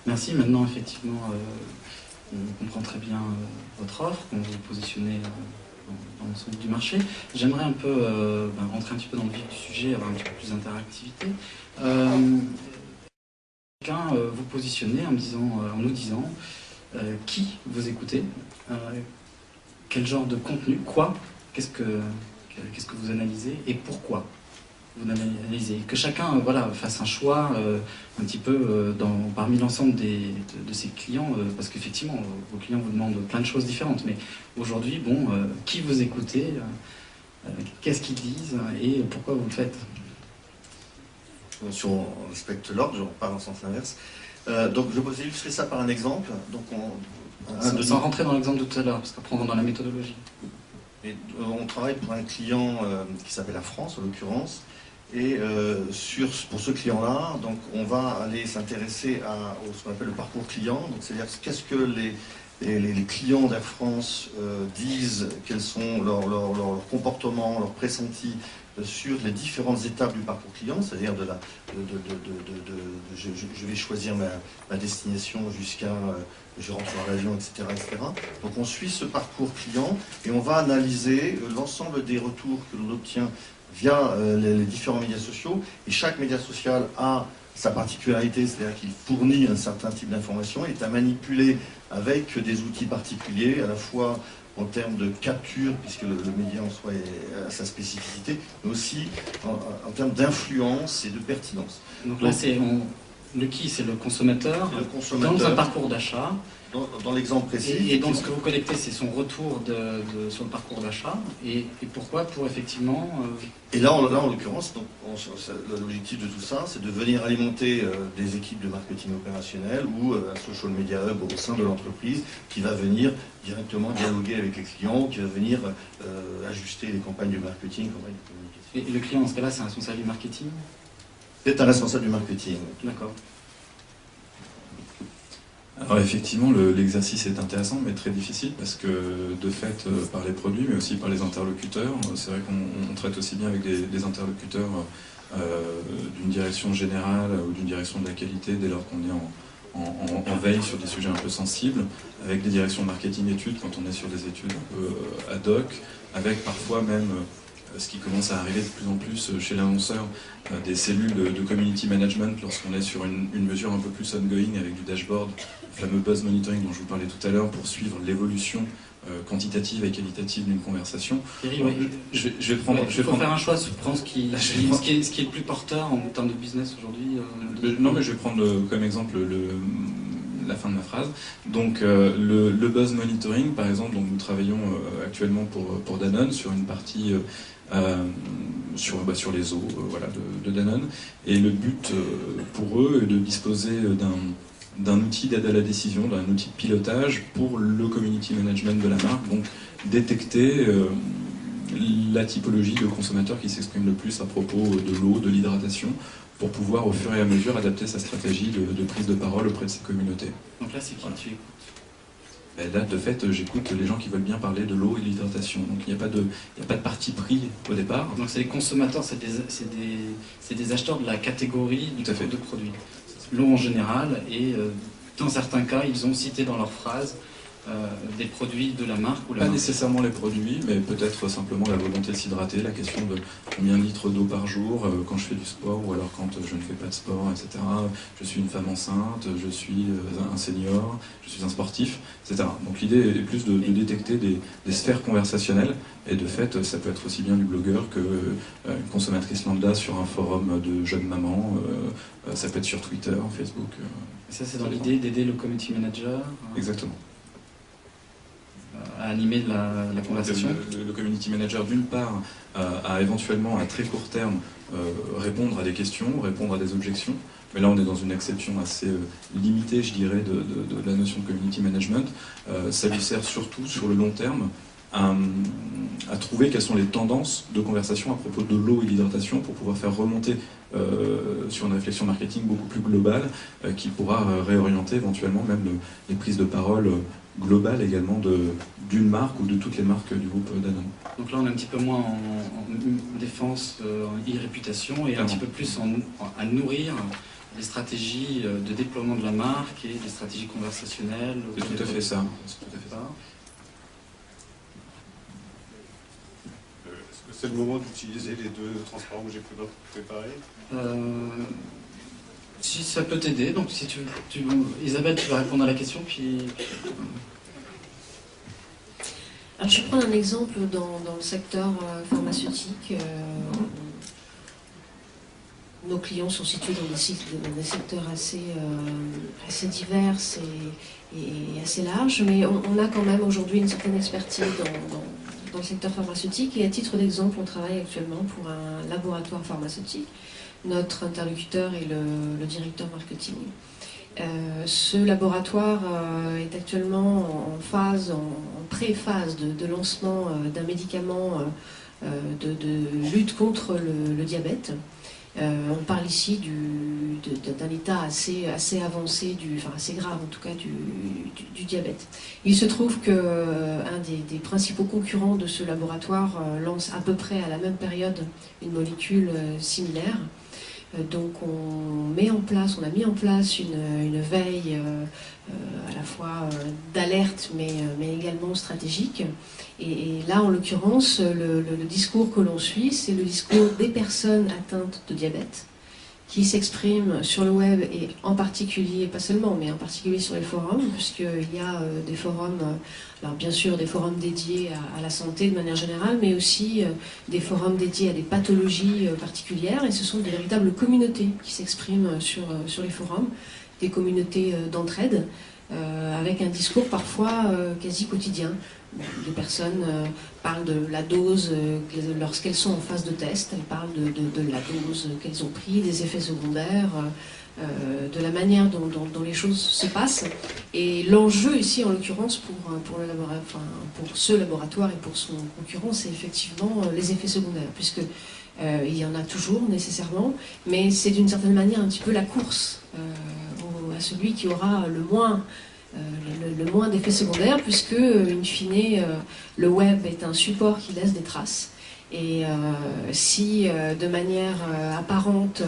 Merci. Maintenant, effectivement, on comprend très bien votre offre, comment vous vous positionnez dans l'ensemble du marché. J'aimerais un peu rentrer un petit peu dans le vif du sujet, avoir un petit peu plus d'interactivité. Chacun vous positionnez en nous disant qui vous écoutez, quel genre de contenu, quoi, qu'est-ce que vous analysez et pourquoi vous analysez. Que chacun fasse un choix un petit peu parmi l'ensemble de ses clients, parce qu'effectivement, vos clients vous demandent plein de choses différentes. Mais aujourd'hui, qui vous écoutez, qu'est-ce qu'ils disent et pourquoi vous le faites? Si on respecte l'ordre, je repars en sens inverse. Donc je vais illustrer ça par un exemple. Donc sans rentrer dans l'exemple de tout à l'heure, parce qu'après on rentre dans la méthodologie. On travaille pour un client qui s'appelle la France, en l'occurrence. Et pour ce client-là, donc on va aller s'intéresser à ce qu'on appelle le parcours client. Donc c'est-à-dire qu'est-ce que les clients d'Air France disent, quels sont leurs comportements, leurs pressentis sur les différentes étapes du parcours client, c'est-à-dire je vais choisir ma destination jusqu'à je rentre dans l'avion, etc., etc. Donc on suit ce parcours client et on va analyser l'ensemble des retours que l'on obtient via les différents médias sociaux. Et chaque média social a sa particularité, c'est-à-dire qu'il fournit un certain type d'informations, il est à manipuler avec des outils particuliers, à la fois en termes de capture, puisque le média en soi a sa spécificité, mais aussi en termes d'influence et de pertinence. Donc là, le qui, c'est le consommateur, dans un parcours d'achat. Dans l'exemple précis. Et donc ce que vous collectez, c'est son retour sur le parcours d'achat. Et pourquoi? Pour effectivement... Et là, en l'occurrence, l'objectif de tout ça, c'est de venir alimenter des équipes de marketing opérationnel ou un social media hub au sein de l'entreprise qui va venir directement dialoguer avec les clients, qui va venir ajuster les campagnes de marketing, campagnes de communication. Et le client, dans ce cas-là, c'est un responsable du marketing? C'est un responsable du marketing. D'accord. Alors effectivement, l'exercice est intéressant, mais très difficile, parce que de fait, par les produits, mais aussi par les interlocuteurs, c'est vrai qu'on traite aussi bien avec des interlocuteurs d'une direction générale ou d'une direction de la qualité, dès lors qu'on est en veille sur des sujets un peu sensibles, avec des directions de marketing études, quand on est sur des études un peu ad hoc, avec parfois même... ce qui commence à arriver de plus en plus chez l'annonceur, des cellules de community management lorsqu'on est sur une mesure un peu plus ongoing avec du dashboard, le fameux buzz monitoring dont je vous parlais tout à l'heure, pour suivre l'évolution quantitative et qualitative d'une conversation. Thierry, je vais faire un choix sur ce qui est le plus porteur en termes de business aujourd'hui. Non, mais je vais prendre comme exemple la fin de ma phrase. Donc le buzz monitoring, par exemple, donc nous travaillons actuellement pour Danone sur une partie sur les eaux de Danone, et le but pour eux est de disposer d'un outil d'aide à la décision, d'un outil de pilotage pour le community management de la marque, donc détecter la typologie de consommateurs qui s'exprime le plus à propos de l'eau, de l'hydratation, pour pouvoir au fur et à mesure adapter sa stratégie de prise de parole auprès de ses communautés. Donc là, c'est qui tu écoutes? Là, de fait, j'écoute les gens qui veulent bien parler de l'eau et de l'hydratation. Donc il n'y a pas de parti pris au départ. Donc c'est les consommateurs, c'est des acheteurs de la catégorie de produits. L'eau en général, et dans certains cas, ils ont cité dans leur phrase des produits de la marque ou la marque. Pas nécessairement les produits, mais peut-être simplement la volonté de s'hydrater, la question de combien de litres d'eau par jour quand je fais du sport ou alors quand je ne fais pas de sport, etc. Je suis une femme enceinte, je suis un senior, je suis un sportif, etc. Donc l'idée est plus de détecter des sphères conversationnelles, et de fait ça peut être aussi bien du blogueur qu'une consommatrice lambda sur un forum de jeunes mamans, ça peut être sur Twitter, Facebook. Et ça, c'est dans l'idée d'aider le community manager. Exactement. À animer la conversation. Le community manager, d'une part, a éventuellement à très court terme répondre à des questions, répondre à des objections, mais là on est dans une exception assez limitée, je dirais, de la notion de community management. Ça lui sert surtout sur le long terme à trouver quelles sont les tendances de conversation à propos de l'eau et de l'hydratation, pour pouvoir faire remonter sur une réflexion marketing beaucoup plus globale qui pourra réorienter éventuellement même les prises de parole globales également d'une marque ou de toutes les marques du groupe Danone. Donc là on est un petit peu moins en défense, en e-réputation, et un petit peu plus à nourrir les stratégies de déploiement de la marque et les stratégies conversationnelles. C'est tout à fait ça. Est-ce que c'est le moment d'utiliser les deux transparents que j'ai préparés? Si ça peut t'aider, donc si Isabelle, tu vas répondre à la question, puis... Alors je prends un exemple dans le secteur pharmaceutique. Nos clients sont situés dans des secteurs assez divers et assez larges, mais on a quand même aujourd'hui une certaine expertise dans le secteur pharmaceutique, et à titre d'exemple, on travaille actuellement pour un laboratoire pharmaceutique. Notre interlocuteur est le directeur marketing. Ce laboratoire est actuellement en pré-phase de lancement d'un médicament de lutte contre le diabète. On parle ici d'un état assez avancé, assez grave en tout cas, du diabète. Il se trouve qu'un des principaux concurrents de ce laboratoire lance à peu près à la même période une molécule similaire. Donc on a mis en place une veille à la fois d'alerte mais également stratégique. Et là, en l'occurrence, le discours que l'on suit, c'est le discours des personnes atteintes de diabète qui s'expriment sur le web, et en particulier, pas seulement, mais en particulier sur les forums, puisqu'il y a des forums, alors bien sûr des forums dédiés à la santé de manière générale, mais aussi des forums dédiés à des pathologies particulières, et ce sont des véritables communautés qui s'expriment sur les forums, des communautés d'entraide, avec un discours parfois quasi quotidien. Les personnes parlent de la dose lorsqu'elles sont en phase de test, elles parlent de la dose qu'elles ont pris, des effets secondaires, de la manière dont les choses se passent. Et l'enjeu ici, en l'occurrence, pour ce laboratoire et pour son concurrent, c'est effectivement les effets secondaires, puisque il y en a toujours nécessairement, mais c'est d'une certaine manière un petit peu la course à celui qui aura le moins d'effets secondaires, puisque, in fine, le web est un support qui laisse des traces. Et si, de manière apparente,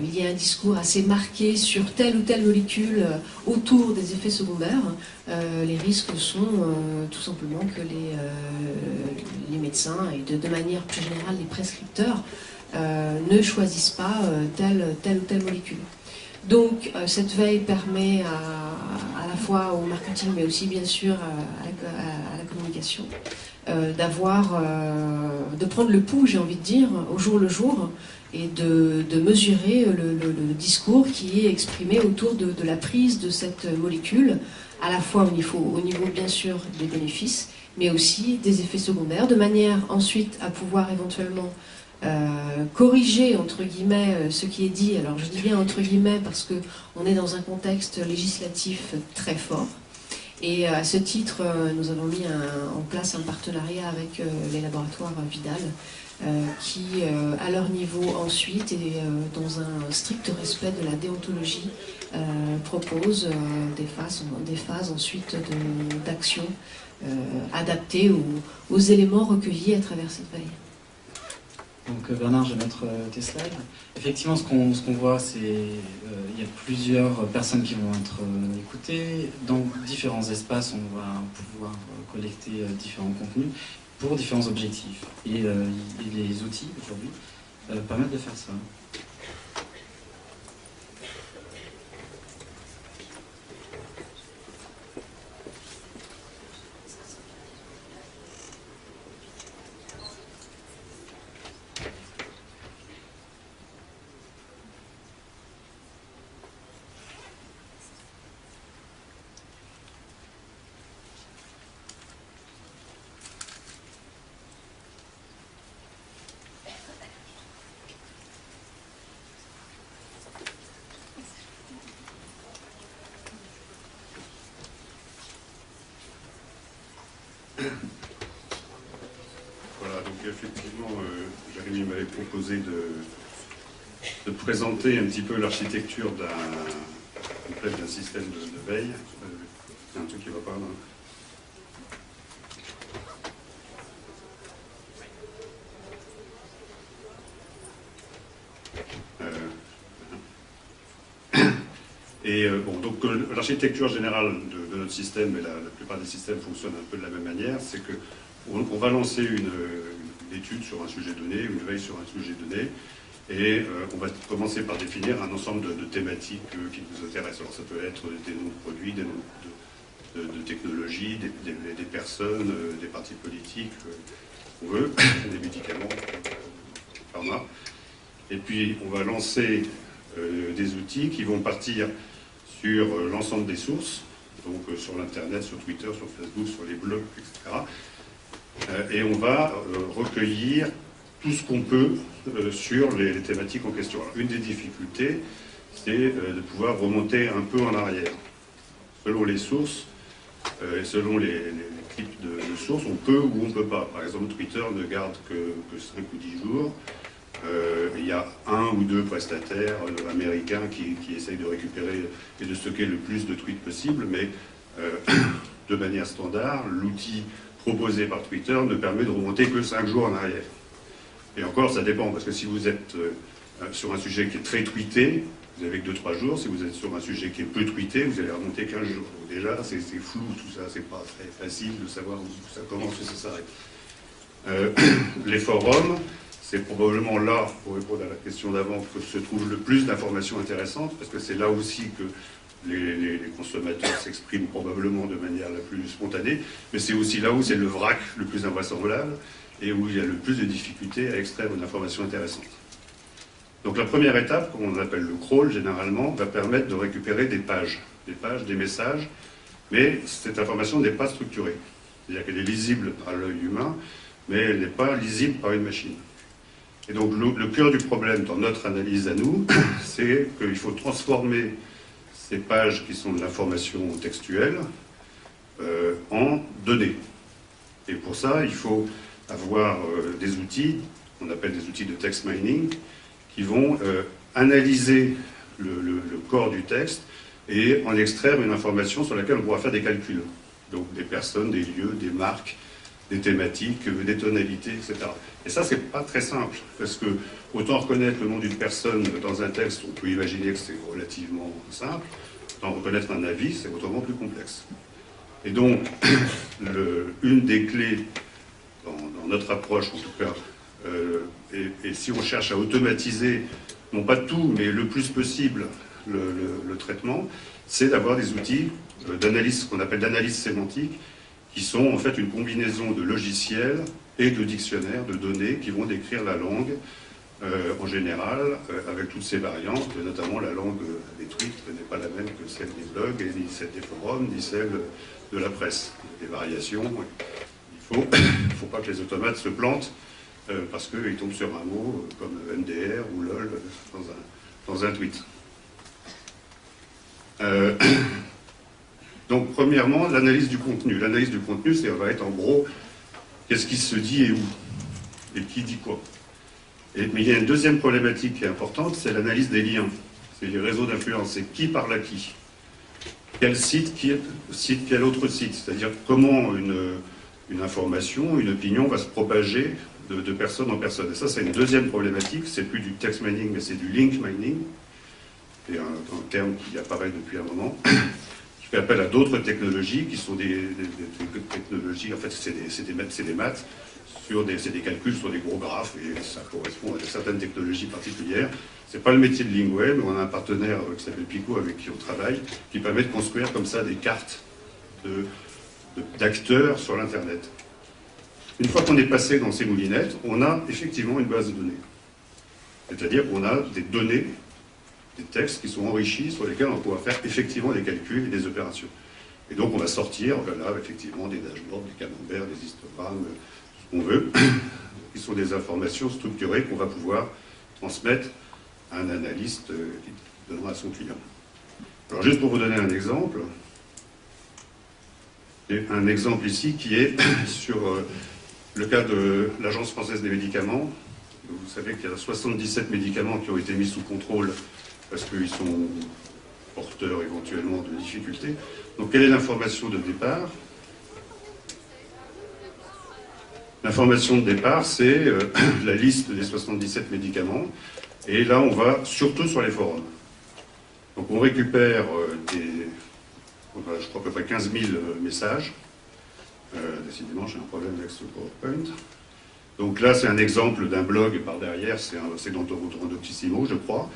il y a un discours assez marqué sur telle ou telle molécule autour des effets secondaires, les risques sont tout simplement que les médecins, et de manière plus générale les prescripteurs, ne choisissent pas telle ou telle molécule. Donc cette veille permet à la fois au marketing, mais aussi bien sûr à la communication, de prendre le pouls, j'ai envie de dire, au jour le jour, et de mesurer le discours qui est exprimé autour de la prise de cette molécule, à la fois au niveau bien sûr des bénéfices, mais aussi des effets secondaires, de manière ensuite à pouvoir éventuellement corriger entre guillemets ce qui est dit. Alors je dis bien entre guillemets parce qu'on est dans un contexte législatif très fort, et à ce titre nous avons mis en place un partenariat avec les laboratoires Vidal qui à leur niveau ensuite, et dans un strict respect de la déontologie, proposent des phases ensuite d'action adaptées aux éléments recueillis à travers cette veille. Donc Bernard, je vais mettre tes slides. Effectivement, ce qu'on voit, c'est il y a plusieurs personnes qui vont être écoutées. Dans différents espaces, on va pouvoir collecter différents contenus pour différents objectifs. Et les outils, aujourd'hui, permettent de faire ça. Voilà, donc effectivement, Jérémy m'avait proposé de présenter un petit peu l'architecture d'un système de veille. Il y a un truc qui ne va pas là. Bon, donc l'architecture générale de notre système, et la plupart des systèmes fonctionnent un peu de la même manière, c'est qu'on va lancer une étude sur un sujet donné, une veille sur un sujet donné, et on va commencer par définir un ensemble de thématiques qui nous intéressent. Alors ça peut être des noms de produits, des noms de technologies, des personnes, des partis politiques, on veut, des médicaments, pharma. Et puis on va lancer des outils qui vont partir sur l'ensemble des sources, donc sur l'Internet, sur Twitter, sur Facebook, sur les blogs, etc. Et on va recueillir tout ce qu'on peut sur les thématiques en question. Alors, une des difficultés, c'est de pouvoir remonter un peu en arrière. Selon les sources, et selon les types de sources, on peut ou on ne peut pas. Par exemple, Twitter ne garde que 5 ou 10 jours. Il y a 1 ou 2 prestataires américains qui essayent de récupérer et de stocker le plus de tweets possible, mais de manière standard, l'outil proposé par Twitter ne permet de remonter que 5 jours en arrière. Et encore, ça dépend, parce que si vous êtes sur un sujet qui est très tweeté, vous n'avez que 2-3 jours. Si vous êtes sur un sujet qui est peu tweeté, vous allez remonter 15 jours. Donc déjà, c'est flou tout ça, c'est pas très facile de savoir où ça commence et ça s'arrête. Les forums, c'est probablement là, pour répondre à la question d'avant, que se trouve le plus d'informations intéressantes, parce que c'est là aussi que les consommateurs s'expriment probablement de manière la plus spontanée, mais c'est aussi là où c'est le vrac le plus invraisemblable et où il y a le plus de difficultés à extraire une information intéressante. Donc la première étape, comme on appelle le crawl généralement, va permettre de récupérer des pages, des messages, mais cette information n'est pas structurée. C'est-à-dire qu'elle est lisible par l'œil humain, mais elle n'est pas lisible par une machine. Et donc le cœur du problème dans notre analyse à nous, c'est qu'il faut transformer ces pages qui sont de l'information textuelle en données. Et pour ça, il faut avoir des outils, on appelle des outils de text mining, qui vont analyser le corps du texte et en extraire une information sur laquelle on pourra faire des calculs. Donc des personnes, des lieux, des marques, des thématiques, des tonalités, etc. Et ça, c'est pas très simple, parce que autant reconnaître le nom d'une personne dans un texte, on peut imaginer que c'est relativement simple, autant reconnaître un avis, c'est autrement plus complexe. Et donc, une des clés dans notre approche, en tout cas, et si on cherche à automatiser, non pas tout, mais le plus possible, le traitement, c'est d'avoir des outils d'analyse, ce qu'on appelle d'analyse sémantique, qui sont en fait une combinaison de logiciels et de dictionnaires de données qui vont décrire la langue en général, avec toutes ses variantes, notamment la langue des tweets n'est pas la même que celle des blogs, et ni celle des forums, ni celle de la presse. Des variations. Il ne faut pas que les automates se plantent parce qu'ils tombent sur un mot comme MDR ou LOL dans un tweet. Donc, premièrement, l'analyse du contenu. L'analyse du contenu, ça va être en gros, qu'est-ce qui se dit et où, et qui dit quoi. Mais il y a une deuxième problématique qui est importante, c'est l'analyse des liens. C'est les réseaux d'influence. C'est qui parle à qui. Quel site, quel autre site. C'est-à-dire comment une information, une opinion va se propager de personne en personne. Et ça, c'est une deuxième problématique. C'est plus du text mining, mais c'est du link mining. C'est un terme qui apparaît depuis un moment. Qui fait appel à d'autres technologies qui sont des technologies, en fait c'est des maths, c'est des calculs sur des gros graphes, et ça correspond à certaines technologies particulières. C'est pas le métier de Lingway, mais on a un partenaire qui s'appelle Pico avec qui on travaille, qui permet de construire comme ça des cartes d'acteurs sur l'Internet. Une fois qu'on est passé dans ces moulinettes, on a effectivement une base de données. C'est-à-dire qu'on a des données, des textes qui sont enrichis, sur lesquels on va pouvoir faire effectivement des calculs et des opérations. Et donc on va sortir, là, effectivement, des dashboards, des camemberts, des histogrammes, ce qu'on veut, qui sont des informations structurées qu'on va pouvoir transmettre à un analyste qui donnera à son client. Alors juste pour vous donner un exemple ici qui est sur le cas de l'Agence française des médicaments. Vous savez qu'il y a 77 médicaments qui ont été mis sous contrôle parce qu'ils sont porteurs éventuellement de difficultés. Donc quelle est l'information de départ? L'information de départ, c'est la liste des 77 médicaments. Et là, on va surtout sur les forums. Donc on récupère je crois à peu près 15 000 messages. Décidément, j'ai un problème avec ce PowerPoint. Donc là, c'est un exemple d'un blog par derrière, c'est dans Doctissimo, je crois.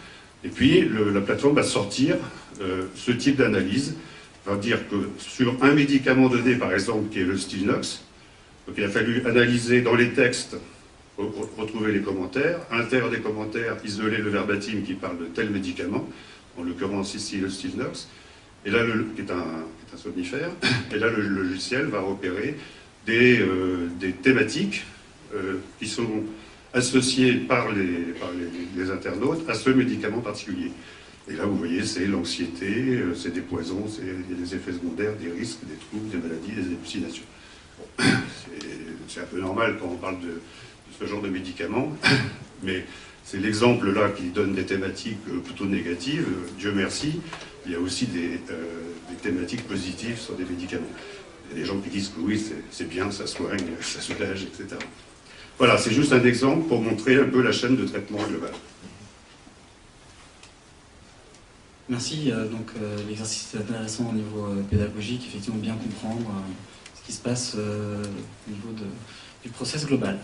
Et puis, la plateforme va sortir ce type d'analyse, va dire que sur un médicament donné, par exemple, qui est le Stilnox, donc il a fallu analyser dans les textes, retrouver les commentaires, à l'intérieur des commentaires, isoler le verbatim qui parle de tel médicament, en l'occurrence ici le Stilnox, et là, qui est un somnifère, et là le logiciel va repérer des thématiques qui sont associées par les internautes à ce médicament particulier. Et là, vous voyez, c'est l'anxiété, c'est des poisons, il y a des effets secondaires, des risques, des troubles, des maladies, des hallucinations. Bon, c'est un peu normal quand on parle de ce genre de médicaments, mais c'est l'exemple là qui donne des thématiques plutôt négatives. Dieu merci, il y a aussi des thématiques positives sur des médicaments. Il y a des gens qui disent que oui, c'est bien, ça soigne, ça soulage, etc. Voilà, c'est juste un exemple pour montrer un peu la chaîne de traitement globale. Merci. Donc l'exercice est intéressant au niveau pédagogique, effectivement bien comprendre ce qui se passe au niveau du process global.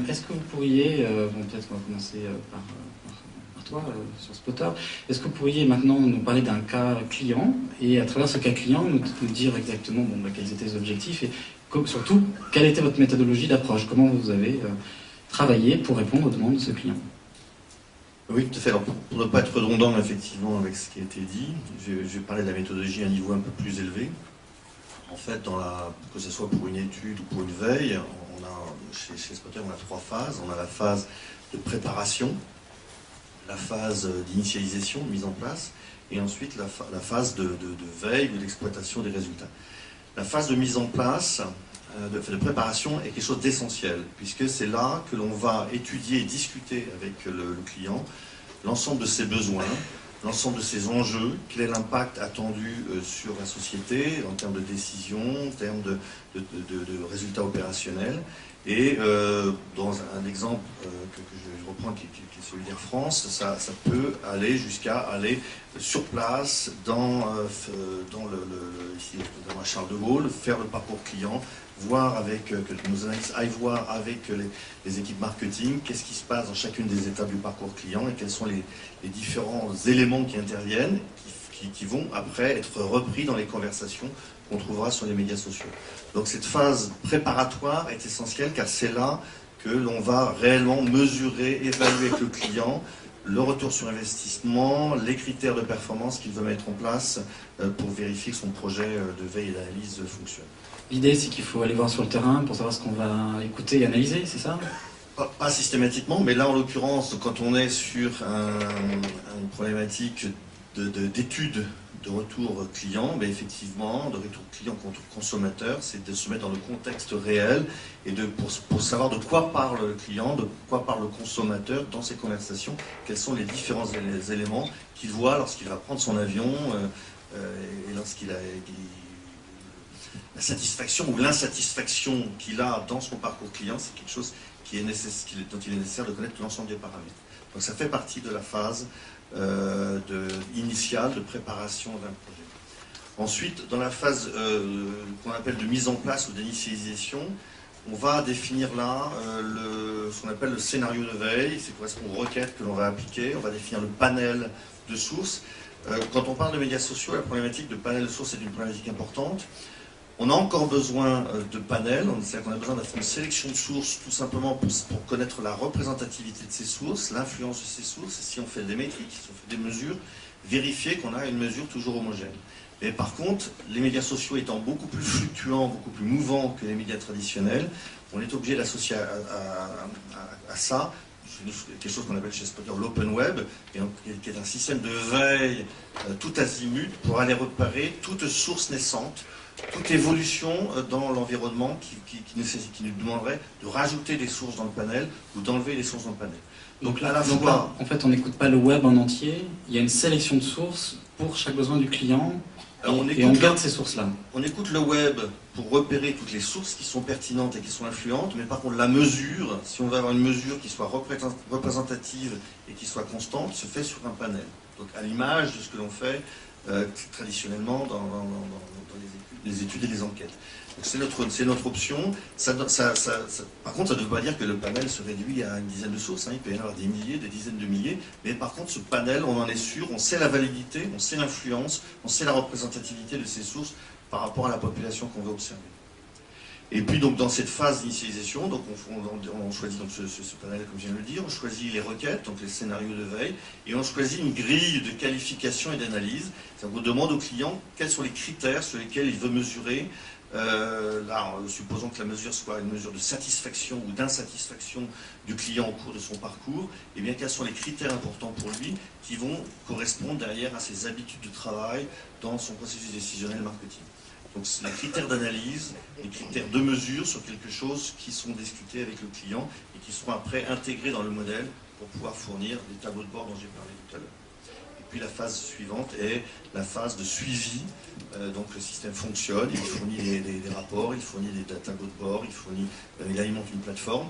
Est-ce que vous pourriez, peut-être qu'on va commencer par toi sur Spotter, est-ce que vous pourriez maintenant nous parler d'un cas client et à travers ce cas client nous dire exactement quels étaient les objectifs et surtout quelle était votre méthodologie d'approche, comment vous avez travaillé pour répondre aux demandes de ce client? Oui, tout à fait. Alors, pour ne pas être redondant effectivement avec ce qui a été dit, je vais parler de la méthodologie à un niveau un peu plus élevé. En fait, que ce soit pour une étude ou pour une veille, chez Spotter, on a 3 phases. On a la phase de préparation, la phase d'initialisation, mise en place, et ensuite la phase de veille ou d'exploitation des résultats. La phase de mise en place, de préparation, est quelque chose d'essentiel, puisque c'est là que l'on va étudier et discuter avec le client l'ensemble de ses besoins, l'ensemble de ses enjeux, quel est l'impact attendu sur la société en termes de décision, en termes de résultats opérationnels. Et dans un exemple que je reprends, qui est celui d'Air France, ça peut aller jusqu'à aller sur place ici notamment à Charles de Gaulle, faire le parcours client, voir que nos analystes aillent voir avec les équipes marketing qu'est-ce qui se passe dans chacune des étapes du parcours client et quels sont les différents éléments qui interviennent, qui vont après être repris dans les conversations qu'on trouvera sur les médias sociaux. Donc cette phase préparatoire est essentielle car c'est là que l'on va réellement mesurer, évaluer avec le client le retour sur investissement, les critères de performance qu'il veut mettre en place pour vérifier que son projet de veille et d'analyse fonctionne. L'idée, c'est qu'il faut aller voir sur le terrain pour savoir ce qu'on va écouter et analyser, c'est ça? Pas systématiquement, mais là en l'occurrence, quand on est sur une problématique d'étude de retour client, mais effectivement, de retour client contre consommateur, c'est de se mettre dans le contexte réel et pour savoir de quoi parle le client, de quoi parle le consommateur dans ces conversations, quels sont les différents éléments qu'il voit lorsqu'il va prendre son avion et lorsqu'il a la satisfaction ou l'insatisfaction qu'il a dans son parcours client, c'est quelque chose dont il est nécessaire de connaître l'ensemble des paramètres. Donc ça fait partie de la phase initiale de préparation d'un projet. Ensuite, dans la phase qu'on appelle de mise en place ou d'initialisation, on va définir là ce qu'on appelle le scénario de veille, c'est correspond aux requêtes que l'on va appliquer, on va définir le panel de sources. Quand on parle de médias sociaux, la problématique de panel de sources est une problématique importante. On a encore besoin de panels, c'est-à-dire qu'on a besoin de faire une sélection de sources tout simplement pour connaître la représentativité de ces sources, l'influence de ces sources, et si on fait des métriques, si on fait des mesures, vérifier qu'on a une mesure toujours homogène. Mais par contre, les médias sociaux étant beaucoup plus fluctuants, beaucoup plus mouvants que les médias traditionnels, on est obligé d'associer à ça quelque chose qu'on appelle chez Spotter l'open web, qui est un système de veille tout azimut pour aller repérer toute source naissante, toute évolution dans l'environnement qui nous demanderait de rajouter des sources dans le panel ou d'enlever des sources dans le panel. Donc là, en fait, on n'écoute pas le web en entier, il y a une sélection de sources pour chaque besoin du client. Alors on garde ces sources-là. On écoute le web pour repérer toutes les sources qui sont pertinentes et qui sont influentes, mais par contre la mesure, si on veut avoir une mesure qui soit représentative et qui soit constante, se fait sur un panel. Donc à l'image de ce que l'on fait traditionnellement dans les études et les enquêtes. C'est notre option. Par contre, ça ne veut pas dire que le panel se réduit à une dizaine de sources. Il peut y en avoir des milliers, des dizaines de milliers. Mais par contre, ce panel, on en est sûr, on sait la validité, on sait l'influence, on sait la représentativité de ces sources par rapport à la population qu'on veut observer. Et puis donc dans cette phase d'initialisation, donc on choisit donc ce panel comme je viens de le dire, on choisit les requêtes, donc les scénarios de veille, et on choisit une grille de qualification et d'analyse. On demande au client quels sont les critères sur lesquels il veut mesurer. Supposons que la mesure soit une mesure de satisfaction ou d'insatisfaction du client au cours de son parcours, et bien quels sont les critères importants pour lui qui vont correspondre derrière à ses habitudes de travail dans son processus décisionnel marketing. Donc c'est les critères d'analyse, les critères de mesure sur quelque chose qui sont discutés avec le client et qui seront après intégrés dans le modèle pour pouvoir fournir les tableaux de bord dont j'ai parlé tout à l'heure. Et puis la phase suivante est la phase de suivi. Donc le système fonctionne, il fournit des rapports, il fournit des tableaux de bord, il alimente une plateforme.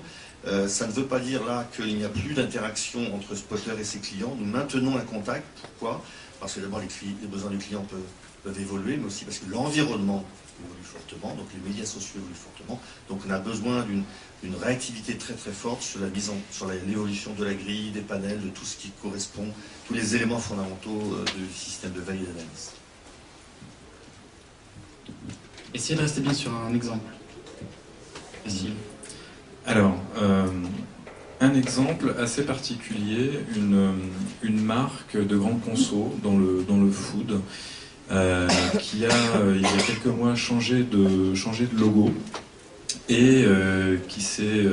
Ça ne veut pas dire là qu'il n'y a plus d'interaction entre Spotter et ses clients. Nous maintenons un contact. Pourquoi? Parce que d'abord les besoins du client peuvent évoluer, mais aussi parce que l'environnement évolue fortement, donc les médias sociaux évoluent fortement. Donc on a besoin d'une réactivité très très forte sur l'évolution de la grille, des panels, de tout ce qui correspond, tous les éléments fondamentaux du système de veille et d'analyse. Essayez de rester bien sur un exemple. Facile. Alors, un exemple assez particulier, une marque de grande conso dans le food qui a, il y a quelques mois, changé de logo et qui s'est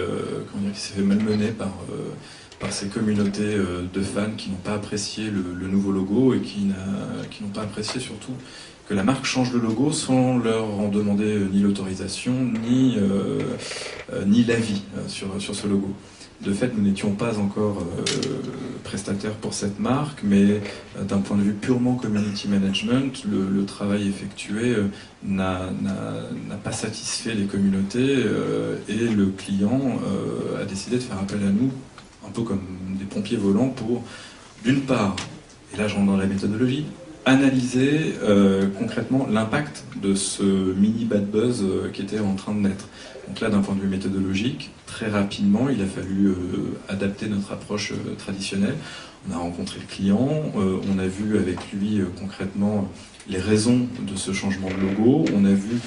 fait malmener par ces communautés de fans qui n'ont pas apprécié le nouveau logo et qui n'ont pas apprécié surtout que la marque change le logo sans leur en demander ni l'autorisation ni l'avis sur ce logo. De fait, nous n'étions pas encore prestataires pour cette marque, mais d'un point de vue purement community management, le travail effectué n'a pas satisfait les communautés et le client a décidé de faire appel à nous, un peu comme des pompiers volants, pour, d'une part, et là je rentre dans la méthodologie, analyser concrètement l'impact de ce mini bad buzz qui était en train de naître. Donc là, d'un point de vue méthodologique, très rapidement, il a fallu adapter notre approche traditionnelle. On a rencontré le client, on a vu avec lui concrètement les raisons de ce changement de logo, on a vu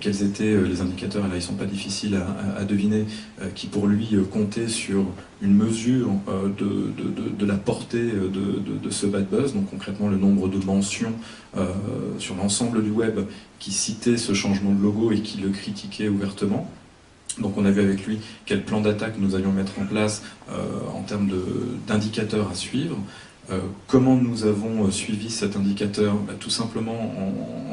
quels étaient les indicateurs, et là ils ne sont pas difficiles à deviner, qui pour lui comptaient sur une mesure de la portée de ce bad buzz, donc concrètement le nombre de mentions sur l'ensemble du web qui citaient ce changement de logo et qui le critiquaient ouvertement. Donc on a vu avec lui quel plan d'attaque nous allions mettre en place en termes d'indicateurs à suivre. Comment nous avons suivi cet indicateur? Tout simplement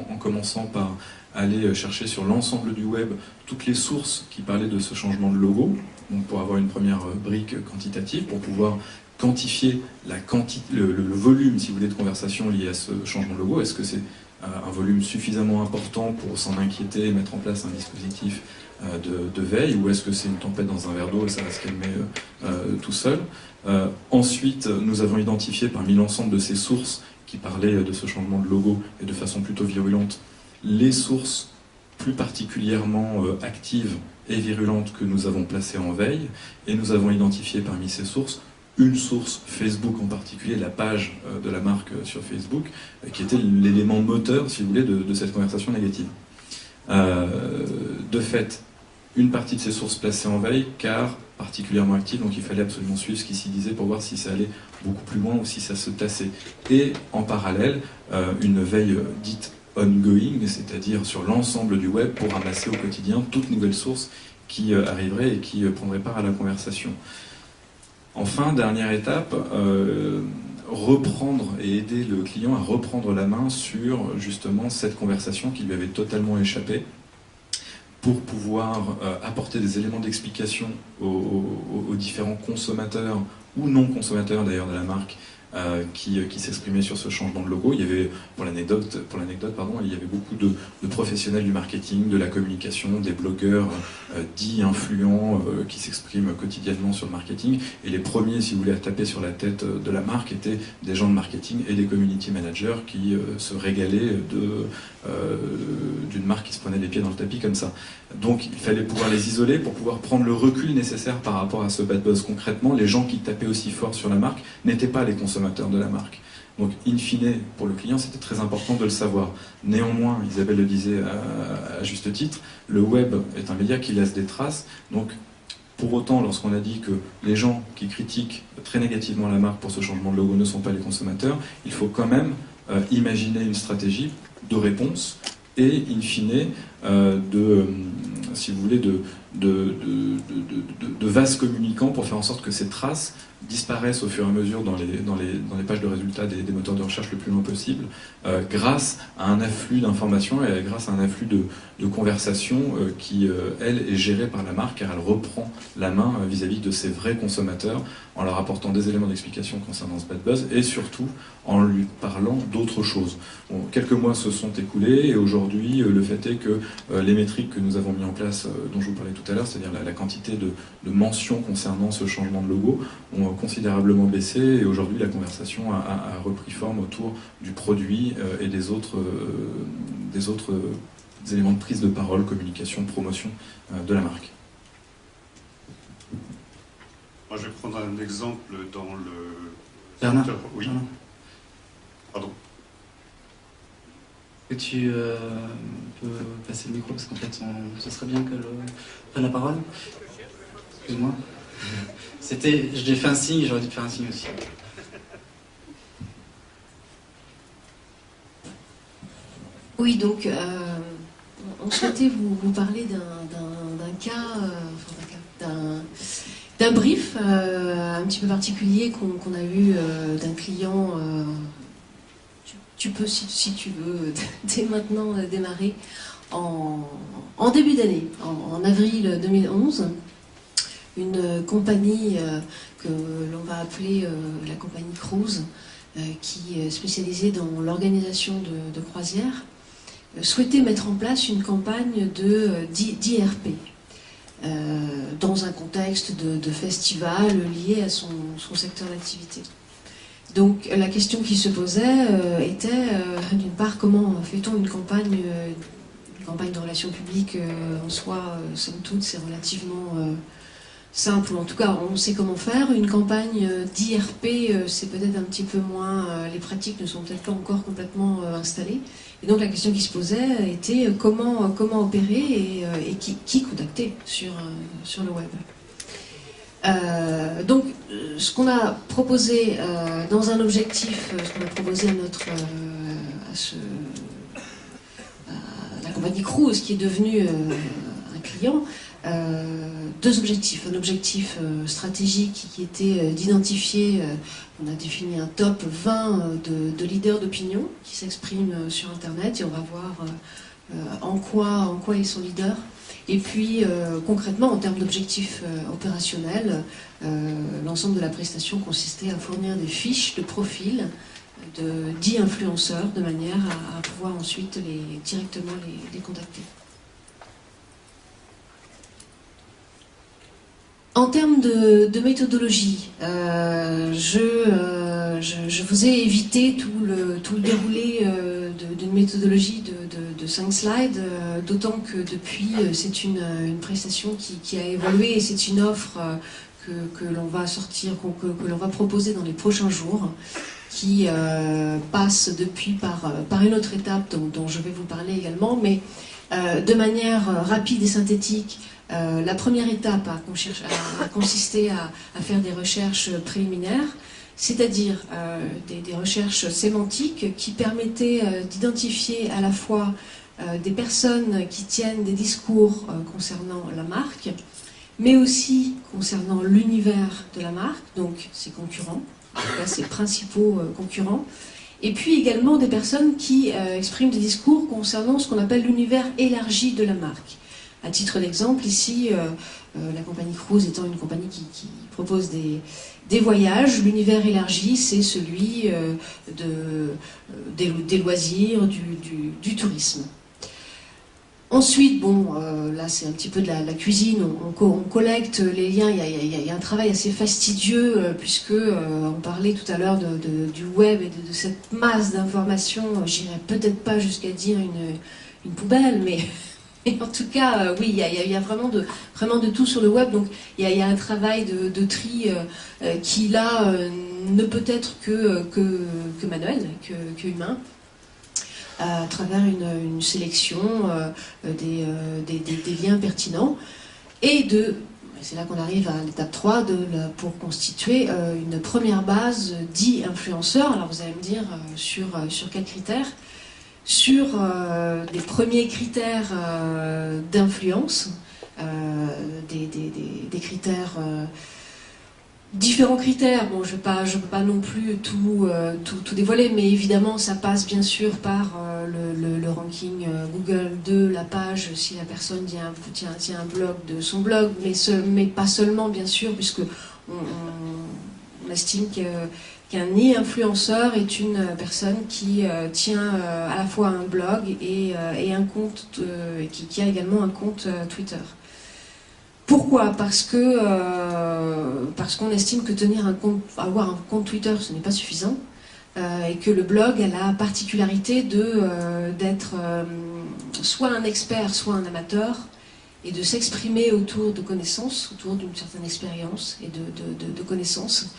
en commençant par aller chercher sur l'ensemble du web toutes les sources qui parlaient de ce changement de logo, donc pour avoir une première brique quantitative, pour pouvoir quantifier le volume, si vous voulez, de conversation lié à ce changement de logo. Est-ce que c'est un volume suffisamment important pour s'en inquiéter et mettre en place un dispositif de veille, ou est-ce que c'est une tempête dans un verre d'eau et ça va se calmer tout seul? Ensuite, nous avons identifié parmi l'ensemble de ces sources qui parlaient de ce changement de logo et de façon plutôt virulente, les sources plus particulièrement actives et virulentes que nous avons placées en veille, et nous avons identifié parmi ces sources une source Facebook en particulier, la page de la marque sur Facebook, qui était l'élément moteur, si vous voulez, de cette conversation négative. De fait, une partie de ces sources placées en veille, car particulièrement active, donc il fallait absolument suivre ce qui s'y disait pour voir si ça allait beaucoup plus loin ou si ça se tassait. Et en parallèle, une veille dite ongoing, c'est-à-dire sur l'ensemble du web pour ramasser au quotidien toute nouvelle source qui arriverait et qui prendrait part à la conversation. Enfin, dernière étape, reprendre et aider le client à reprendre la main sur justement cette conversation qui lui avait totalement échappé, pour pouvoir apporter des éléments d'explication aux différents consommateurs ou non consommateurs d'ailleurs de la marque qui s'exprimaient sur ce changement de logo. Il y avait, pour l'anecdote, il y avait beaucoup de professionnels du marketing, de la communication, des blogueurs dits influents qui s'expriment quotidiennement sur le marketing. Et les premiers, si vous voulez, à taper sur la tête de la marque étaient des gens de marketing et des community managers qui se régalaient d'une marque qui se prenait les pieds dans le tapis comme ça. Donc il fallait pouvoir les isoler pour pouvoir prendre le recul nécessaire par rapport à ce bad buzz. Concrètement, les gens qui tapaient aussi fort sur la marque n'étaient pas les consommateurs de la marque. Donc, in fine, pour le client, c'était très important de le savoir. Néanmoins, Isabelle le disait à juste titre, le web est un média qui laisse des traces. Donc, pour autant, lorsqu'on a dit que les gens qui critiquent très négativement la marque pour ce changement de logo ne sont pas les consommateurs, il faut quand même imaginer une stratégie de réponse et, in fine, si vous voulez, de vases communicants pour faire en sorte que ces traces disparaissent au fur et à mesure dans les pages de résultats des moteurs de recherche le plus loin possible, grâce à un afflux d'informations et grâce à un afflux de conversations qui, elle, est gérée par la marque, car elle reprend la main vis-à-vis de ses vrais consommateurs, en leur apportant des éléments d'explication concernant ce bad buzz, et surtout en lui parlant d'autres choses. Bon, quelques mois se sont écoulés, et aujourd'hui, le fait est que les métriques que nous avons mis en place, dont je vous parlais tout à l'heure, c'est-à-dire la quantité de mentions concernant ce changement de logo, ont considérablement baissé, et aujourd'hui la conversation a repris forme autour du produit et des autres éléments de prise de parole, communication, promotion de la marque. Moi, je vais prendre un exemple dans le Bernard, secteur... Oui. Bernard. Pardon. Est-ce que tu peux passer le micro, parce qu'en fait, ce serait bien que prenne la parole. Excuse-moi. J'ai fait un signe, j'aurais dû te faire un signe aussi. Oui, donc on souhaitait vous parler d'un brief un petit peu particulier qu'on a eu d'un client. Tu peux, si tu veux, dès maintenant démarrer en début d'année, en avril 2011. Une compagnie que l'on va appeler la compagnie Cruise, qui est spécialisée dans l'organisation de croisières, souhaitait mettre en place une campagne d'IRP dans un contexte de festival lié à son secteur d'activité. Donc la question qui se posait était, d'une part, comment fait-on une campagne de relations publiques en soi, somme toute, c'est relativement simple, ou en tout cas on sait comment faire. Une campagne d'IRP, c'est peut-être un petit peu moins, les pratiques ne sont peut-être pas encore complètement installées. Et donc la question qui se posait était comment opérer et qui contacter sur le web. Donc ce qu'on a proposé dans un objectif, ce qu'on a proposé à la compagnie Cruise, qui est devenue un client, deux objectifs. Un objectif stratégique qui était d'identifier, on a défini un top 20 de leaders d'opinion qui s'expriment sur Internet, et on va voir en quoi ils sont leaders. Et puis concrètement, en termes d'objectifs opérationnels, l'ensemble de la prestation consistait à fournir des fiches de profil de 10 influenceurs de manière à pouvoir ensuite directement les contacter. En termes de méthodologie, je vous ai évité tout le déroulé d'une méthodologie de 5 slides, d'autant que depuis, c'est une prestation qui a évolué, et c'est une offre que l'on va sortir, que l'on va proposer dans les prochains jours, qui passe depuis par une autre étape dont je vais vous parler également, mais de manière rapide et synthétique. La première étape a consisté à faire des recherches préliminaires, c'est-à-dire des recherches sémantiques qui permettaient d'identifier à la fois des personnes qui tiennent des discours concernant la marque, mais aussi concernant l'univers de la marque, donc ses concurrents, en tout cas ses principaux concurrents, et puis également des personnes qui expriment des discours concernant ce qu'on appelle l'univers élargi de la marque. À titre d'exemple, ici, la compagnie Cruise étant une compagnie qui propose des voyages. L'univers élargi, c'est celui des loisirs, du tourisme. Ensuite, bon, là c'est un petit peu de la cuisine, on collecte les liens, il y a un travail assez fastidieux, puisque on parlait tout à l'heure du web et de cette masse d'informations, j'irais peut-être pas jusqu'à dire une poubelle, mais en tout cas, oui, il y a vraiment de tout sur le web, donc il y a un travail de tri qui là ne peut être que manuel, que humain, à travers une sélection des liens pertinents, et c'est là qu'on arrive à l'étape 3, pour constituer une première base d'influenceurs. Alors vous allez me dire sur quels critères? Sur des premiers critères d'influence, des critères... différents critères. Bon, je ne peux pas non plus tout dévoiler, mais évidemment, ça passe bien sûr par le ranking Google de la page, si la personne tient un blog, de son blog, mais pas seulement, bien sûr, puisque on estime qu'un influenceur est une personne qui tient à la fois un blog et un compte, qui a également un compte Twitter. Pourquoi? Parce qu'on estime que avoir un compte Twitter, ce n'est pas suffisant, et que le blog a la particularité d'être soit un expert, soit un amateur, et de s'exprimer autour de connaissances, autour d'une certaine expérience et de connaissances,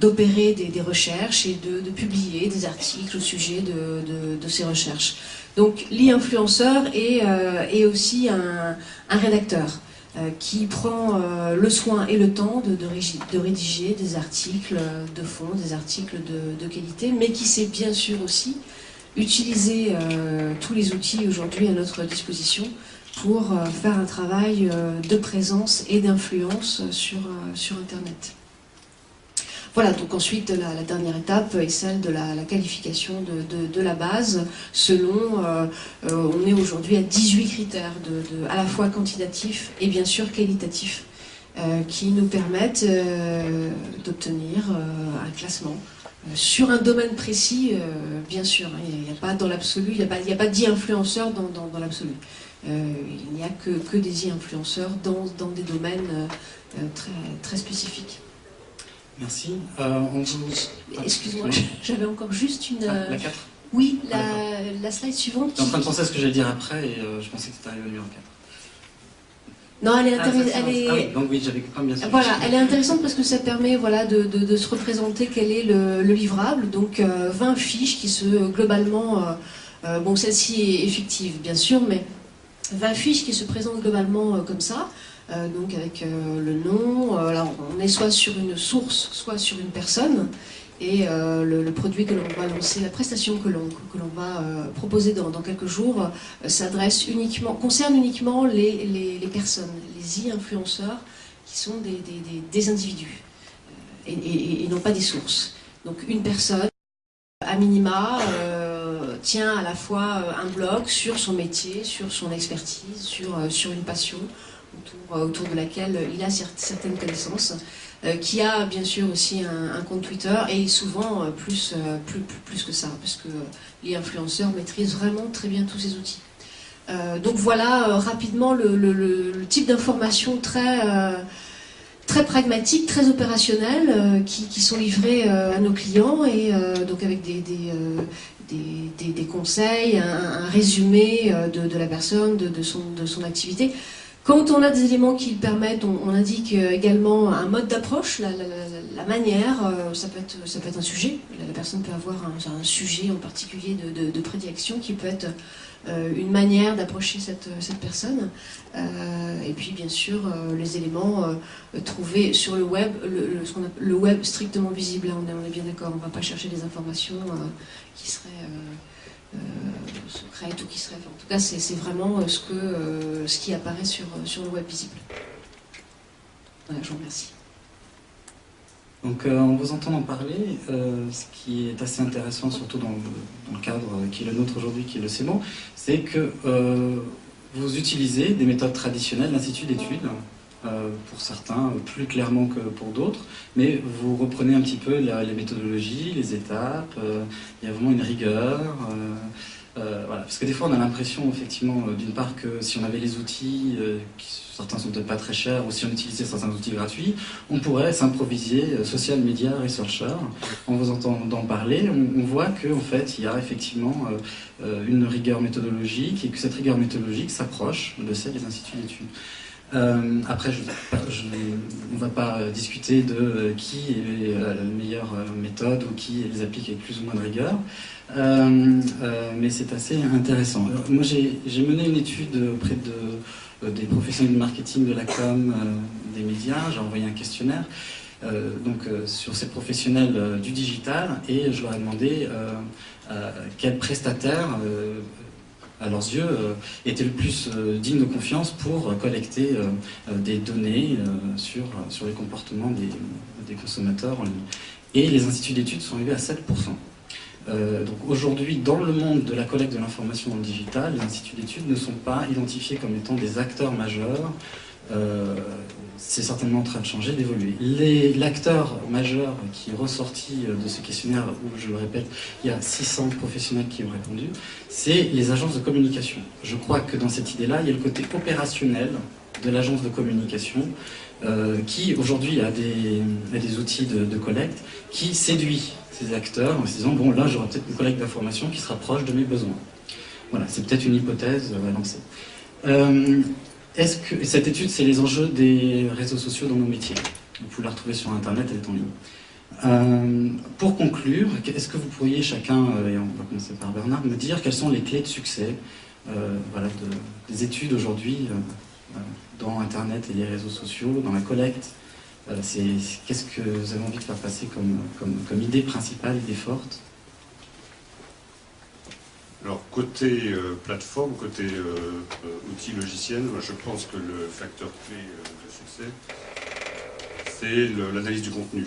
d'opérer des recherches et de publier des articles au sujet de ces recherches. Donc l'e-influenceur est aussi un rédacteur qui prend le soin et le temps de rédiger des articles de fond, des articles de qualité, mais qui sait bien sûr aussi utiliser tous les outils aujourd'hui à notre disposition pour faire un travail de présence et d'influence sur Internet. Voilà, donc ensuite la dernière étape est celle de la qualification de la base, selon, on est aujourd'hui à 18 critères, à la fois quantitatifs et bien sûr qualitatifs, qui nous permettent d'obtenir un classement. Sur un domaine précis, bien sûr, hein, il n'y a pas dans l'absolu, il n'y a pas d'e-influenceurs dans l'absolu. Il n'y a que des e-influenceurs dans des domaines très, très spécifiques. Merci. Excuse-moi, j'avais encore juste une... La 4 Oui, la slide suivante. Je suis en train de penser à ce que j'allais dire après et je pensais que c'était arrivé au numéro 4. Non, elle est Ah oui, donc oui, j'avais quand même bien sûr. Voilà, elle est intéressante parce que ça permet de se représenter quel est le livrable. Donc 20 fiches qui globalement... bon, celle-ci est fictive, bien sûr, mais 20 fiches qui se présentent globalement comme ça. Donc avec le nom, alors on est soit sur une source, soit sur une personne, et le produit que l'on va lancer, la prestation que l'on va proposer dans quelques jours, concerne uniquement les personnes, les e-influenceurs qui sont des individus, et non pas des sources. Donc une personne, à minima, tient à la fois un blog sur son métier, sur son expertise, sur une passion, autour de laquelle il a certaines connaissances, qui a bien sûr aussi un compte Twitter, et souvent plus que ça, parce que les influenceurs maîtrisent vraiment très bien tous ces outils. Donc voilà rapidement le type d'informations très pragmatiques, très opérationnelles, qui sont livrées à nos clients, et donc avec des conseils, un résumé de la personne, de son activité. Quand on a des éléments qui le permettent, on indique également un mode d'approche, la manière, ça peut être un sujet. La personne peut avoir un sujet en particulier de prédilection qui peut être une manière d'approcher cette personne. Et puis bien sûr les éléments trouvés sur le web, le web strictement visible. Là, on est bien d'accord, on ne va pas chercher des informations qui seraient... secrète ou qui serait... En tout cas, c'est vraiment ce qui apparaît sur le web visible. Voilà, je vous remercie. Donc, en vous entendant parler, ce qui est assez intéressant, surtout dans le cadre qui est le nôtre aujourd'hui, qui est le CEMO, c'est que vous utilisez des méthodes traditionnelles d'Institut d'études pour certains, plus clairement que pour d'autres, mais vous reprenez un petit peu les méthodologies, les étapes, il y a vraiment une rigueur. Voilà. Parce que des fois on a l'impression effectivement d'une part que si on avait les outils, certains sont peut-être pas très chers, ou si on utilisait certains outils gratuits, on pourrait s'improviser social media researcher. En vous entendant parler, on voit qu'en fait il y a effectivement une rigueur méthodologique et que cette rigueur méthodologique s'approche de celle des instituts d'études. Après, on ne va pas discuter de qui est la meilleure méthode ou qui les applique avec plus ou moins de rigueur, mais c'est assez intéressant. Alors, moi, j'ai mené une étude auprès des professionnels du marketing, de la com, des médias. J'ai envoyé un questionnaire sur ces professionnels du digital et je leur ai demandé quel prestataire à leurs yeux, était le plus digne de confiance pour collecter des données sur les comportements des consommateurs en ligne. Et les instituts d'études sont arrivés à 7%. Donc aujourd'hui, dans le monde de la collecte de l'information dans le digital, les instituts d'études ne sont pas identifiés comme étant des acteurs majeurs. C'est certainement en train de changer, d'évoluer. L'acteur majeur qui est ressorti de ce questionnaire, où je le répète, il y a 600 professionnels qui ont répondu, c'est les agences de communication. Je crois que dans cette idée-là, il y a le côté opérationnel de l'agence de communication qui aujourd'hui a des outils de collecte qui séduit ces acteurs en se disant bon là j'aurai peut-être une collecte d'informations qui sera proche de mes besoins. Voilà, c'est peut-être une hypothèse à lancer. Est-ce que cette étude, c'est les enjeux des réseaux sociaux dans nos métiers? Vous pouvez la retrouver sur Internet, elle est en ligne. Pour conclure, est-ce que vous pourriez chacun, et on va commencer par Bernard, me dire quelles sont les clés de succès des études aujourd'hui dans Internet et les réseaux sociaux, dans la collecte? Qu'est-ce que vous avez envie de faire passer comme idée principale, idée forte? Alors, côté plateforme, côté outils logiciels, je pense que le facteur clé de succès, c'est l'analyse du contenu.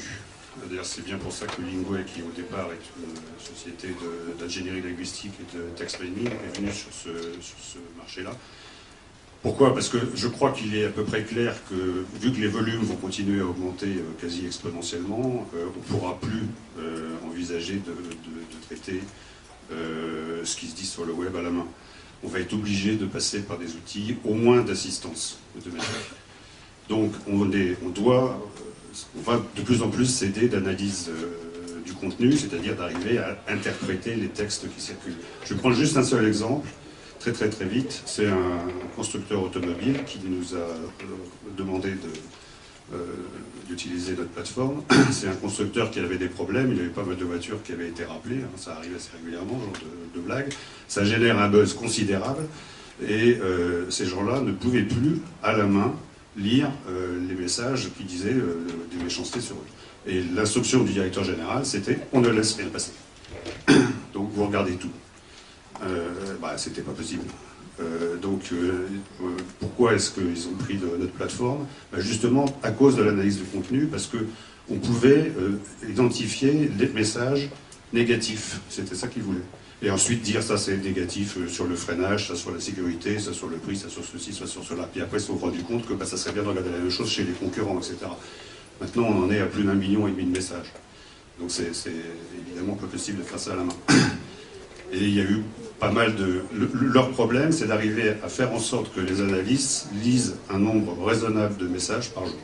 D'ailleurs, c'est bien pour ça que Lingway, qui au départ est une société d'ingénierie linguistique et de text mining, est venu sur ce marché-là. Pourquoi? Parce que je crois qu'il est à peu près clair que, vu que les volumes vont continuer à augmenter quasi exponentiellement, on ne pourra plus envisager de traiter ce qui se dit sur le web à la main. On va être obligé de passer par des outils, au moins d'assistance de message. Donc on va de plus en plus s'aider d'analyse du contenu, c'est-à-dire d'arriver à interpréter les textes qui circulent. Je prends juste un seul exemple, très très très vite. C'est un constructeur automobile qui nous a demandé d'utiliser notre plateforme. C'est un constructeur qui avait des problèmes, il avait pas mal de voitures qui avaient été rappelées, ça arrive assez régulièrement, ce genre de blague. Ça génère un buzz considérable, et ces gens-là ne pouvaient plus, à la main, lire les messages qui disaient des méchancetés sur eux. Et l'instruction du directeur général, c'était « on ne laisse rien passer ». Donc vous regardez tout. C'était pas possible. Pourquoi est-ce qu'ils ont pris notre plateforme? Justement à cause de l'analyse du contenu, parce qu'on pouvait identifier les messages négatifs. C'était ça qu'ils voulaient. Et ensuite dire ça c'est négatif sur le freinage, ça sur la sécurité, ça sur le prix, ça sur ceci, ça sur cela. Puis après ils se sont rendus compte que ça serait bien de regarder la même chose chez les concurrents, etc. Maintenant on en est à plus d'1,5 million de messages. Donc c'est évidemment pas possible de faire ça à la main. Et il y a eu pas mal de... Leur problème, c'est d'arriver à faire en sorte que les analystes lisent un nombre raisonnable de messages par jour.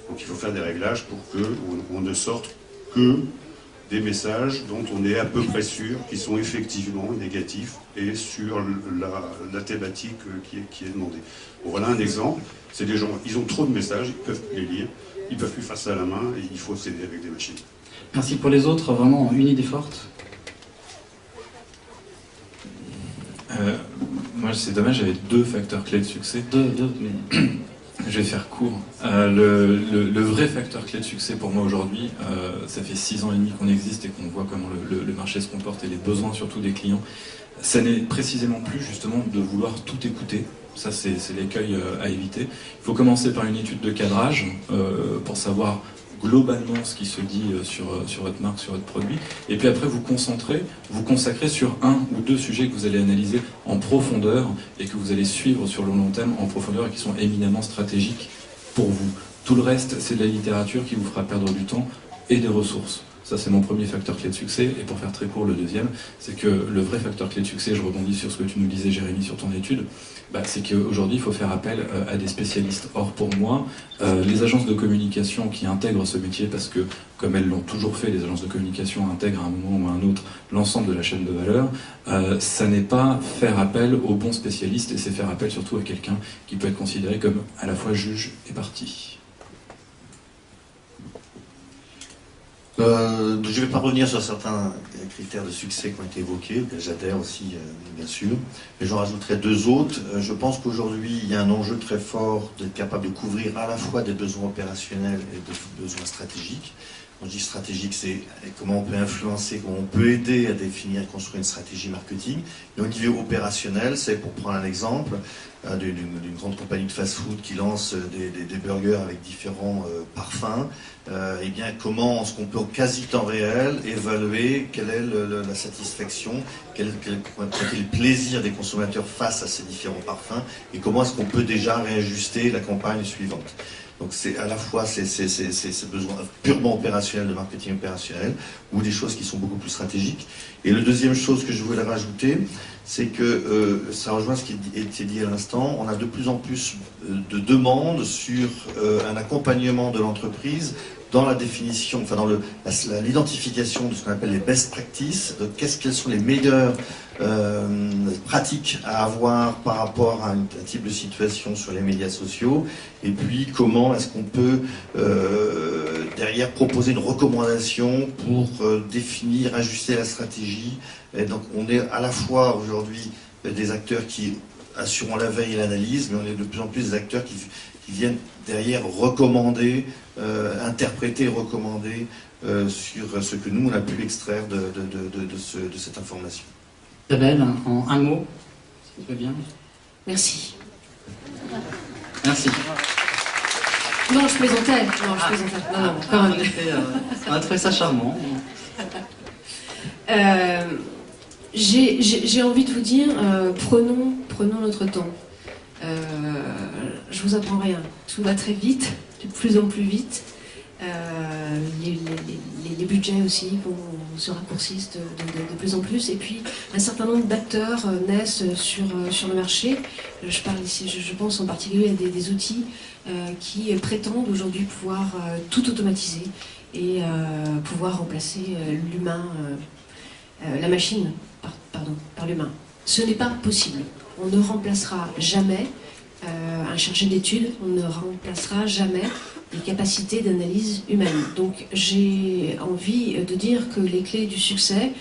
Donc il faut faire des réglages pour qu'on ne sorte que des messages dont on est à peu près sûr qu'ils sont effectivement négatifs et sur la thématique qui est demandée. Bon, voilà un exemple. C'est des gens, ils ont trop de messages, ils peuvent plus les lire, ils peuvent plus faire ça à la main et il faut s'aider avec des machines. Merci. Pour les autres, vraiment une idée forte? Moi, c'est dommage, j'avais 2 facteurs clés de succès. Mais... Je vais faire court. Le vrai facteur clé de succès pour moi aujourd'hui, ça fait 6 ans et demi qu'on existe et qu'on voit comment le marché se comporte et les besoins surtout des clients. Ça n'est précisément plus justement de vouloir tout écouter. Ça, c'est l'écueil à éviter. Il faut commencer par une étude de cadrage pour savoir globalement ce qui se dit sur votre marque, sur votre produit, et puis après vous consacrez sur 1 ou 2 sujets que vous allez analyser en profondeur et que vous allez suivre sur le long terme en profondeur et qui sont éminemment stratégiques pour vous. Tout le reste, c'est de la littérature qui vous fera perdre du temps et des ressources. Ça, c'est mon premier facteur clé de succès. Et pour faire très court, le deuxième, c'est que le vrai facteur clé de succès, je rebondis sur ce que tu nous disais, Jérémy, sur ton étude, c'est qu'aujourd'hui, il faut faire appel à des spécialistes. Or, pour moi, les agences de communication qui intègrent ce métier, parce que, comme elles l'ont toujours fait, les agences de communication intègrent à un moment ou à un autre l'ensemble de la chaîne de valeur, ça n'est pas faire appel aux bons spécialistes, et c'est faire appel surtout à quelqu'un qui peut être considéré comme à la fois juge et partie. Je ne vais pas revenir sur certains critères de succès qui ont été évoqués, j'adhère aussi, bien sûr, mais j'en rajouterai deux autres. Je pense qu'aujourd'hui, il y a un enjeu très fort d'être capable de couvrir à la fois des besoins opérationnels et des besoins stratégiques. Quand je dis stratégique, c'est comment on peut influencer, comment on peut aider à définir et construire une stratégie marketing. Et au niveau opérationnel, c'est, pour prendre un exemple, d'une grande compagnie de fast-food qui lance des burgers avec différents parfums, et bien comment est-ce qu'on peut en quasi temps réel évaluer quelle est la satisfaction, quel est le plaisir des consommateurs face à ces différents parfums, et comment est-ce qu'on peut déjà réajuster la campagne suivante. Donc c'est à la fois ces besoins purement opérationnels, de marketing opérationnel, ou des choses qui sont beaucoup plus stratégiques. Et la deuxième chose que je voulais rajouter, c'est que ça rejoint ce qui était dit à l'instant, on a de plus en plus de demandes sur un accompagnement de l'entreprise dans la définition, enfin dans l'identification de ce qu'on appelle les best practices, de quelles sont les meilleures pratiques à avoir par rapport à un type de situation sur les médias sociaux, et puis comment est-ce qu'on peut derrière proposer une recommandation pour définir, ajuster la stratégie. Et donc on est à la fois aujourd'hui des acteurs qui assurent la veille et l'analyse, mais on est de plus en plus des acteurs qui viennent derrière recommander, interpréter et recommander sur ce que nous on a pu extraire de cette information. Isabelle, en un mot, si tu veux bien. Merci. Merci. Non, je plaisantais. Non, quand même. On a trouvé ça charmant. J'ai envie de vous dire, prenons notre temps. Je vous apprends rien. Tout va très vite, de plus en plus vite. Les budgets aussi se raccourcissent de plus en plus, et puis un certain nombre d'acteurs naissent sur le marché. Je parle ici, je pense en particulier à des outils qui prétendent aujourd'hui pouvoir tout automatiser et pouvoir remplacer l'humain, la machine par l'humain. Ce n'est pas possible. On ne remplacera jamais un chargé d'études, on ne remplacera jamais les capacités d'analyse humaine. Donc j'ai envie de dire que les clés du succès,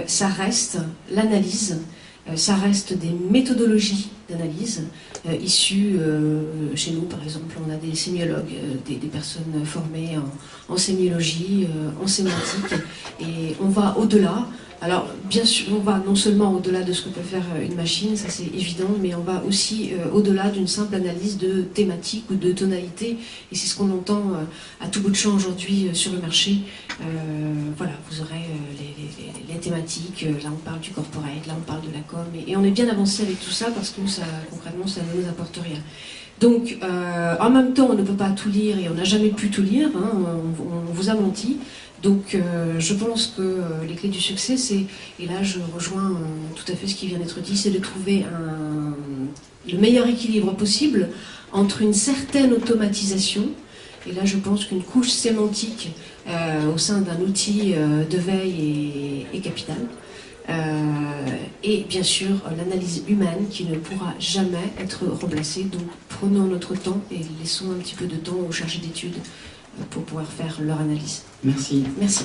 ça reste l'analyse, ça reste des méthodologies d'analyse issues, chez nous par exemple, on a des sémiologues, des personnes formées en sémiologie, en sémantique, et on va au-delà. Alors, bien sûr, on va non seulement au-delà de ce que peut faire une machine, ça c'est évident, mais on va aussi au-delà d'une simple analyse de thématique ou de tonalité, et c'est ce qu'on entend à tout bout de champ aujourd'hui sur le marché. Voilà, vous aurez les thématiques, là on parle du corporate, là on parle de la com, et on est bien avancé avec tout ça parce que ça, concrètement, ça ne nous apporte rien. Donc, en même temps, on ne peut pas tout lire, et on n'a jamais pu tout lire, hein, on vous a menti. Donc je pense que les clés du succès, c'est, et là je rejoins tout à fait ce qui vient d'être dit, c'est de trouver le meilleur équilibre possible entre une certaine automatisation, et là je pense qu'une couche sémantique au sein d'un outil de veille est capitale, et bien sûr l'analyse humaine qui ne pourra jamais être remplacée. Donc prenons notre temps et laissons un petit peu de temps aux chargés d'études pour pouvoir faire leur analyse. Merci. Merci.